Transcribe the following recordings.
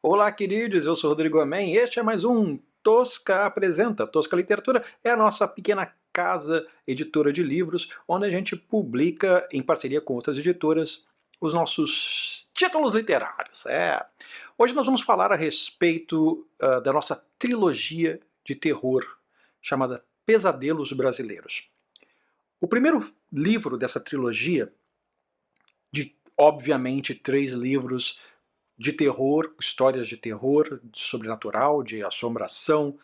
Olá, queridos, eu sou Rodrigo Amém e este é mais um Tosca Apresenta. Tosca Literatura é a nossa pequena casa editora de livros, onde a gente publica, em parceria com outras editoras, os nossos títulos literários. Hoje nós vamos falar a respeito da nossa trilogia de terror, chamada Pesadelos Brasileiros. O primeiro livro dessa trilogia, de obviamente 3 livros de terror, histórias de terror, de sobrenatural, de assombração.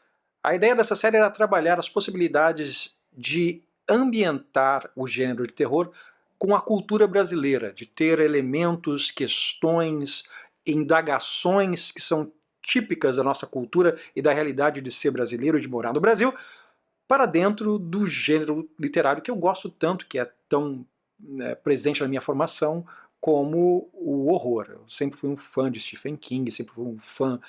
A ideia dessa série era trabalhar as possibilidades de ambientar o gênero de terror com a cultura brasileira, de ter elementos, questões, indagações que são típicas da nossa cultura e da realidade de ser brasileiro e de morar no Brasil, para dentro do gênero literário que eu gosto tanto, que é tão presente na minha formação, como o horror. Eu sempre fui um fã de Stephen King, sempre fui um fã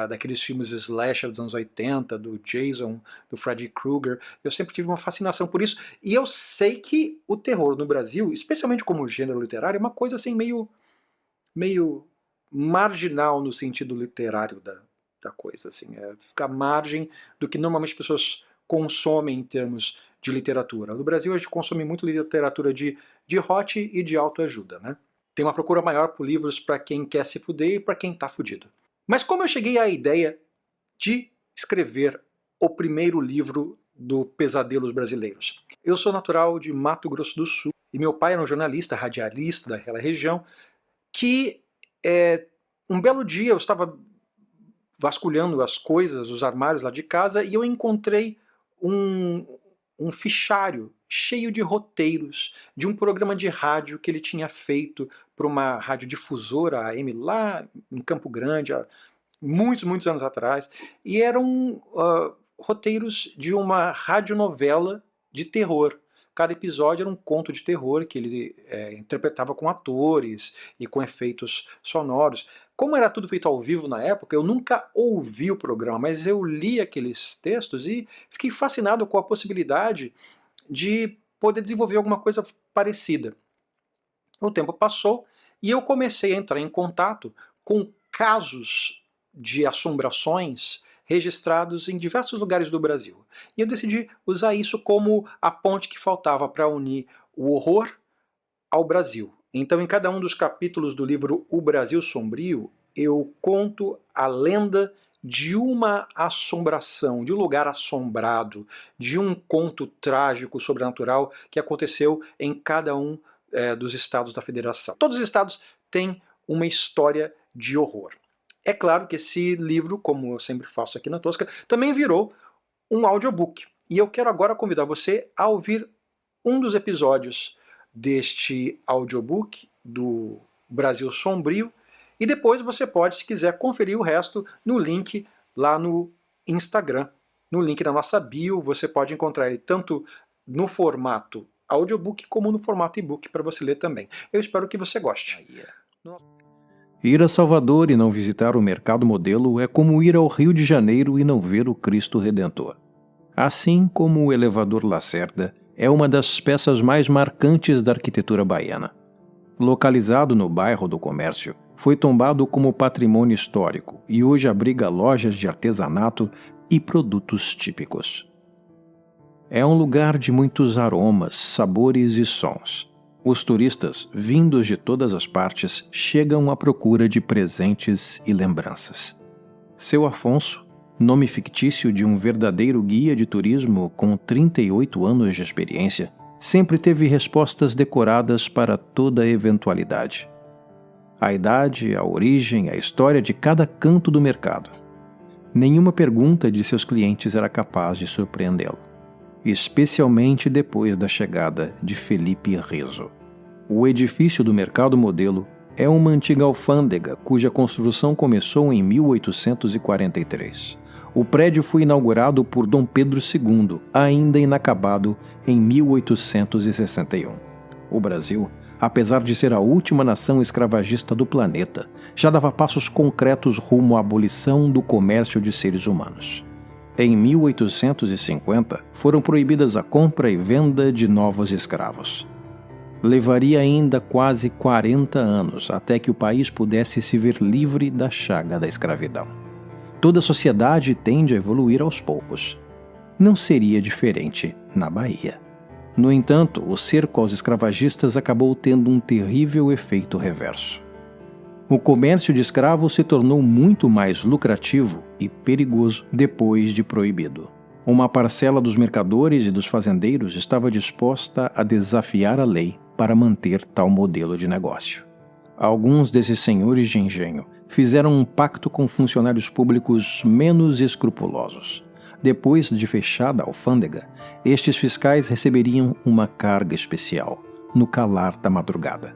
daqueles filmes slasher dos anos 80, do Jason, do Freddy Krueger. Eu sempre tive uma fascinação por isso, e eu sei que o terror no Brasil, especialmente como gênero literário, é uma coisa assim meio marginal no sentido literário da coisa. Assim, fica à margem do que normalmente as pessoas consomem em termos de literatura. No Brasil a gente consome muito literatura de hot e de autoajuda, né? Tem uma procura maior por livros para quem quer se fuder e para quem está fudido. Mas como eu cheguei à ideia de escrever o primeiro livro do Pesadelos Brasileiros? Eu sou natural de Mato Grosso do Sul e meu pai era um jornalista, radialista daquela região, que um belo dia eu estava vasculhando as coisas, os armários lá de casa, e eu encontrei um fichário cheio de roteiros de um programa de rádio que ele tinha feito para uma radiodifusora, a AM, lá em Campo Grande, há muitos anos atrás, e eram roteiros de uma radionovela de terror. Cada episódio era um conto de terror que ele interpretava com atores e com efeitos sonoros. Como era tudo feito ao vivo na época, eu nunca ouvi o programa, mas eu li aqueles textos e fiquei fascinado com a possibilidade de poder desenvolver alguma coisa parecida. O tempo passou e eu comecei a entrar em contato com casos de assombrações registrados em diversos lugares do Brasil. E eu decidi usar isso como a ponte que faltava para unir o horror ao Brasil. Então, em cada um dos capítulos do livro O Brasil Sombrio, eu conto a lenda de uma assombração, de um lugar assombrado, de um conto trágico, sobrenatural, que aconteceu em cada um dos estados da federação. Todos os estados têm uma história de horror. É claro que esse livro, como eu sempre faço aqui na Tosca, também virou um audiobook. E eu quero agora convidar você a ouvir um dos episódios deste audiobook do Brasil Sombrio, e depois você pode, se quiser, conferir o resto no link lá no Instagram, no link na nossa bio. Você pode encontrar ele tanto no formato audiobook como no formato e-book para você ler também. Eu espero que você goste. Ir a Salvador e não visitar o Mercado Modelo é como ir ao Rio de Janeiro e não ver o Cristo Redentor. Assim como o elevador Lacerda é uma das peças mais marcantes da arquitetura baiana. Localizado no bairro do Comércio, foi tombado como patrimônio histórico e hoje abriga lojas de artesanato e produtos típicos. É um lugar de muitos aromas, sabores e sons. Os turistas, vindos de todas as partes, chegam à procura de presentes e lembranças. Seu Afonso, nome fictício de um verdadeiro guia de turismo com 38 anos de experiência, sempre teve respostas decoradas para toda eventualidade. A idade, a origem, a história de cada canto do mercado. Nenhuma pergunta de seus clientes era capaz de surpreendê-lo, especialmente depois da chegada de Felipe Rizzo. O edifício do Mercado Modelo é uma antiga alfândega cuja construção começou em 1843. O prédio foi inaugurado por Dom Pedro II, ainda inacabado, em 1861. O Brasil, apesar de ser a última nação escravagista do planeta, já dava passos concretos rumo à abolição do comércio de seres humanos. Em 1850, foram proibidas a compra e venda de novos escravos. Levaria ainda quase 40 anos até que o país pudesse se ver livre da chaga da escravidão. Toda sociedade tende a evoluir aos poucos. Não seria diferente na Bahia. No entanto, o cerco aos escravagistas acabou tendo um terrível efeito reverso. O comércio de escravos se tornou muito mais lucrativo e perigoso depois de proibido. Uma parcela dos mercadores e dos fazendeiros estava disposta a desafiar a lei para manter tal modelo de negócio. Alguns desses senhores de engenho fizeram um pacto com funcionários públicos menos escrupulosos. Depois de fechada a alfândega, estes fiscais receberiam uma carga especial, no calar da madrugada.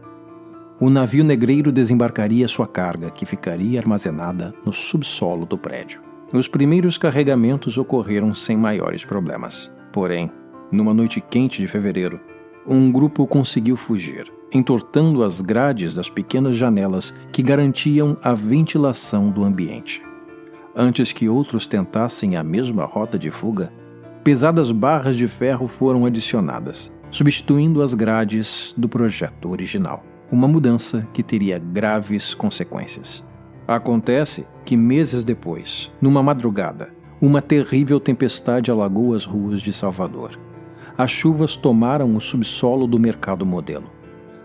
O navio negreiro desembarcaria sua carga, que ficaria armazenada no subsolo do prédio. Os primeiros carregamentos ocorreram sem maiores problemas. Porém, numa noite quente de fevereiro, um grupo conseguiu fugir, entortando as grades das pequenas janelas que garantiam a ventilação do ambiente. Antes que outros tentassem a mesma rota de fuga, pesadas barras de ferro foram adicionadas, substituindo as grades do projeto original. Uma mudança que teria graves consequências. Acontece que meses depois, numa madrugada, uma terrível tempestade alagou as ruas de Salvador. As chuvas tomaram o subsolo do mercado modelo.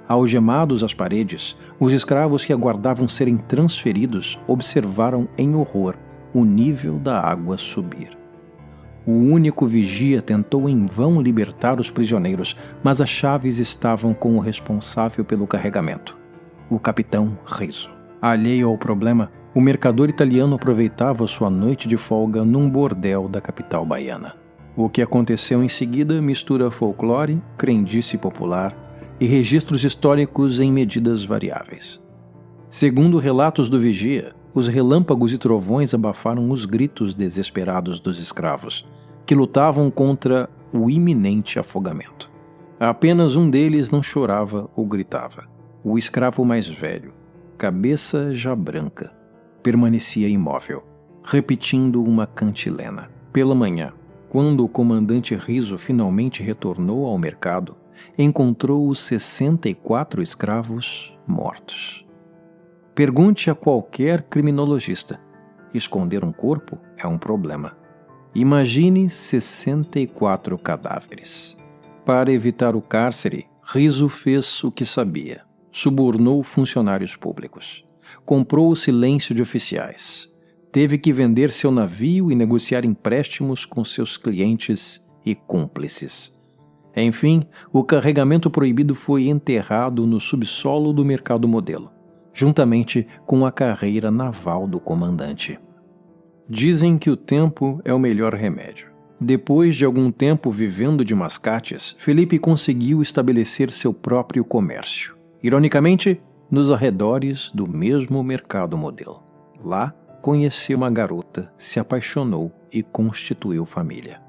Algemados às paredes, os escravos que aguardavam serem transferidos observaram em horror o nível da água subir. O único vigia tentou em vão libertar os prisioneiros, mas as chaves estavam com o responsável pelo carregamento, o capitão Rizzo. Alheio ao problema, o mercador italiano aproveitava sua noite de folga num bordel da capital baiana. O que aconteceu em seguida mistura folclore, crendice popular e registros históricos em medidas variáveis. Segundo relatos do vigia, os relâmpagos e trovões abafaram os gritos desesperados dos escravos, que lutavam contra o iminente afogamento. Apenas um deles não chorava ou gritava. O escravo mais velho, cabeça já branca, permanecia imóvel, repetindo uma cantilena. Pela manhã, quando o comandante Rizzo finalmente retornou ao mercado, encontrou os 64 escravos mortos. Pergunte a qualquer criminologista. Esconder um corpo é um problema. Imagine 64 cadáveres. Para evitar o cárcere, Rizzo fez o que sabia. Subornou funcionários públicos. Comprou o silêncio de oficiais. Teve que vender seu navio e negociar empréstimos com seus clientes e cúmplices. Enfim, o carregamento proibido foi enterrado no subsolo do mercado modelo, juntamente com a carreira naval do comandante. Dizem que o tempo é o melhor remédio. Depois de algum tempo vivendo de mascates, Felipe conseguiu estabelecer seu próprio comércio. Ironicamente, nos arredores do mesmo mercado modelo. Lá, conheceu uma garota, se apaixonou e constituiu família.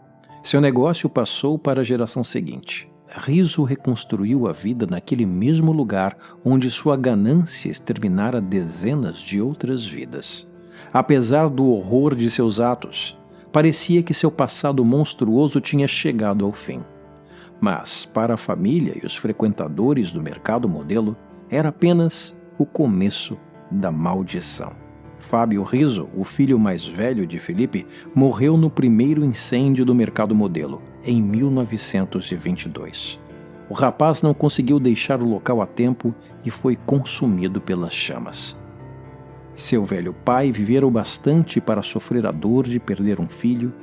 Seu negócio passou para a geração seguinte. Rizzo reconstruiu a vida naquele mesmo lugar onde sua ganância exterminara dezenas de outras vidas. Apesar do horror de seus atos, parecia que seu passado monstruoso tinha chegado ao fim. Mas, para a família e os frequentadores do mercado modelo, era apenas o começo da maldição. Fábio Rizzo, o filho mais velho de Felipe, morreu no primeiro incêndio do mercado modelo, em 1922. O rapaz não conseguiu deixar o local a tempo e foi consumido pelas chamas. Seu velho pai vivera o bastante para sofrer a dor de perder um filho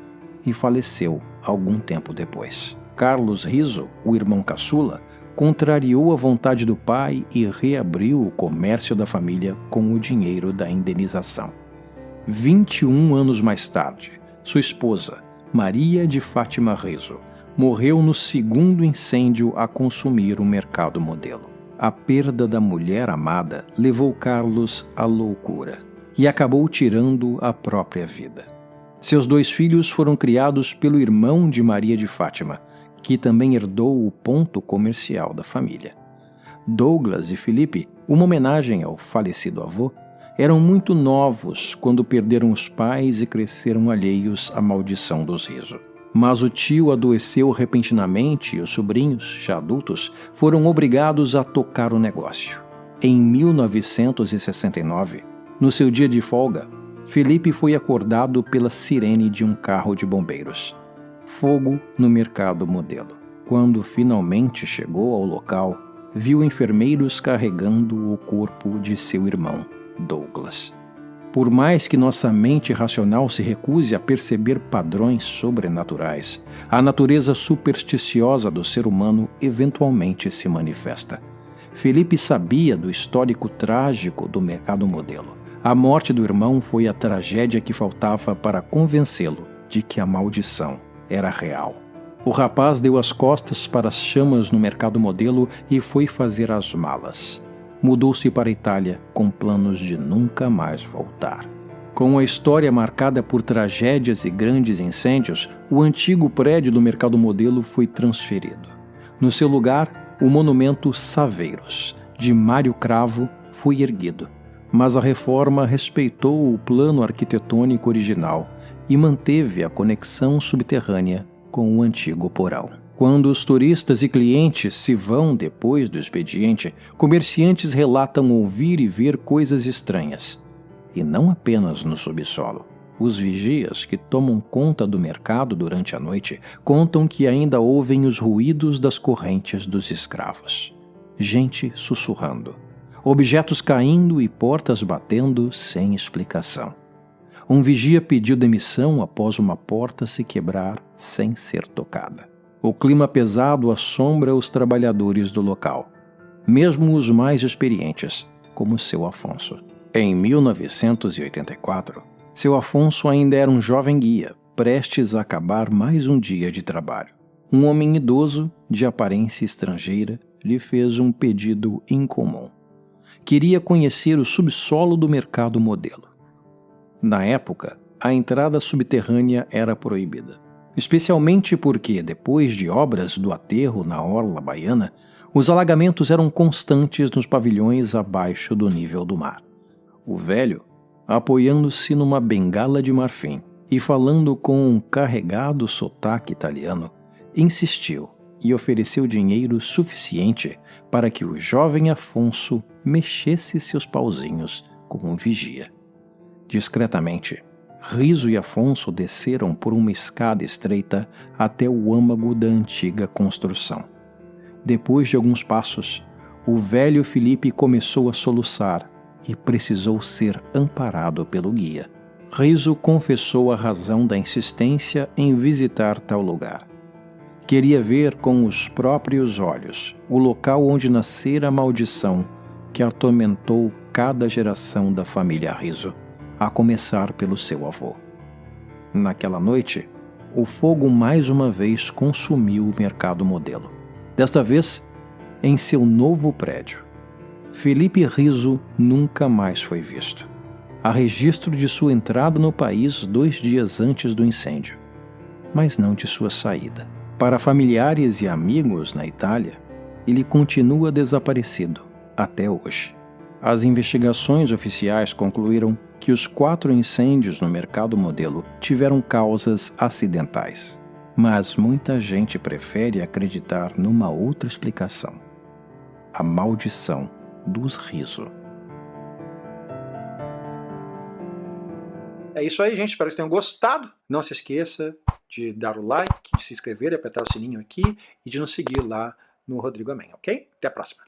e faleceu algum tempo depois. Carlos Rizzo, o irmão caçula, contrariou a vontade do pai e reabriu o comércio da família com o dinheiro da indenização. 21 anos mais tarde, sua esposa, Maria de Fátima Rizzo, morreu no segundo incêndio a consumir o mercado modelo. A perda da mulher amada levou Carlos à loucura e acabou tirando a própria vida. Seus 2 filhos foram criados pelo irmão de Maria de Fátima, que também herdou o ponto comercial da família. Douglas e Felipe, uma homenagem ao falecido avô, eram muito novos quando perderam os pais e cresceram alheios à maldição dos Rizzo. Mas o tio adoeceu repentinamente e os sobrinhos, já adultos, foram obrigados a tocar o negócio. Em 1969, no seu dia de folga, Felipe foi acordado pela sirene de um carro de bombeiros. Fogo no Mercado Modelo. Quando finalmente chegou ao local, viu enfermeiros carregando o corpo de seu irmão, Douglas. Por mais que nossa mente racional se recuse a perceber padrões sobrenaturais, a natureza supersticiosa do ser humano eventualmente se manifesta. Felipe sabia do histórico trágico do Mercado Modelo. A morte do irmão foi a tragédia que faltava para convencê-lo de que a maldição era real. O rapaz deu as costas para as chamas no Mercado Modelo e foi fazer as malas. Mudou-se para a Itália com planos de nunca mais voltar. Com a história marcada por tragédias e grandes incêndios, o antigo prédio do Mercado Modelo foi transferido. No seu lugar, o monumento Saveiros, de Mário Cravo, foi erguido. Mas a reforma respeitou o plano arquitetônico original e manteve a conexão subterrânea com o antigo porão. Quando os turistas e clientes se vão depois do expediente, comerciantes relatam ouvir e ver coisas estranhas. E não apenas no subsolo. Os vigias que tomam conta do mercado durante a noite contam que ainda ouvem os ruídos das correntes dos escravos. Gente sussurrando. Objetos caindo e portas batendo sem explicação. Um vigia pediu demissão após uma porta se quebrar sem ser tocada. O clima pesado assombra os trabalhadores do local, mesmo os mais experientes, como seu Afonso. Em 1984, seu Afonso ainda era um jovem guia, prestes a acabar mais um dia de trabalho. Um homem idoso, de aparência estrangeira, lhe fez um pedido incomum. Queria conhecer o subsolo do Mercado Modelo. Na época, a entrada subterrânea era proibida. Especialmente porque, depois de obras do aterro na orla baiana, os alagamentos eram constantes nos pavilhões abaixo do nível do mar. O velho, apoiando-se numa bengala de marfim e falando com um carregado sotaque italiano, insistiu e ofereceu dinheiro suficiente para que o jovem Afonso mexesse seus pauzinhos com um vigia. Discretamente, Riso e Afonso desceram por uma escada estreita até o âmago da antiga construção. Depois de alguns passos, o velho Felipe começou a soluçar e precisou ser amparado pelo guia. Riso confessou a razão da insistência em visitar tal lugar. Queria ver com os próprios olhos o local onde nascera a maldição que atormentou cada geração da família Riso, a começar pelo seu avô. Naquela noite, o fogo mais uma vez consumiu o Mercado Modelo. Desta vez, em seu novo prédio. Felipe Riso nunca mais foi visto. Há registro de sua entrada no país 2 dias antes do incêndio, mas não de sua saída. Para familiares e amigos na Itália, ele continua desaparecido até hoje. As investigações oficiais concluíram que os 4 incêndios no Mercado Modelo tiveram causas acidentais. Mas muita gente prefere acreditar numa outra explicação: a maldição dos Riso. É isso aí, gente. Espero que vocês tenham gostado. Não se esqueça de dar o like, de se inscrever, apertar o sininho aqui e de nos seguir lá no Rodrigo Amém, ok? Até a próxima.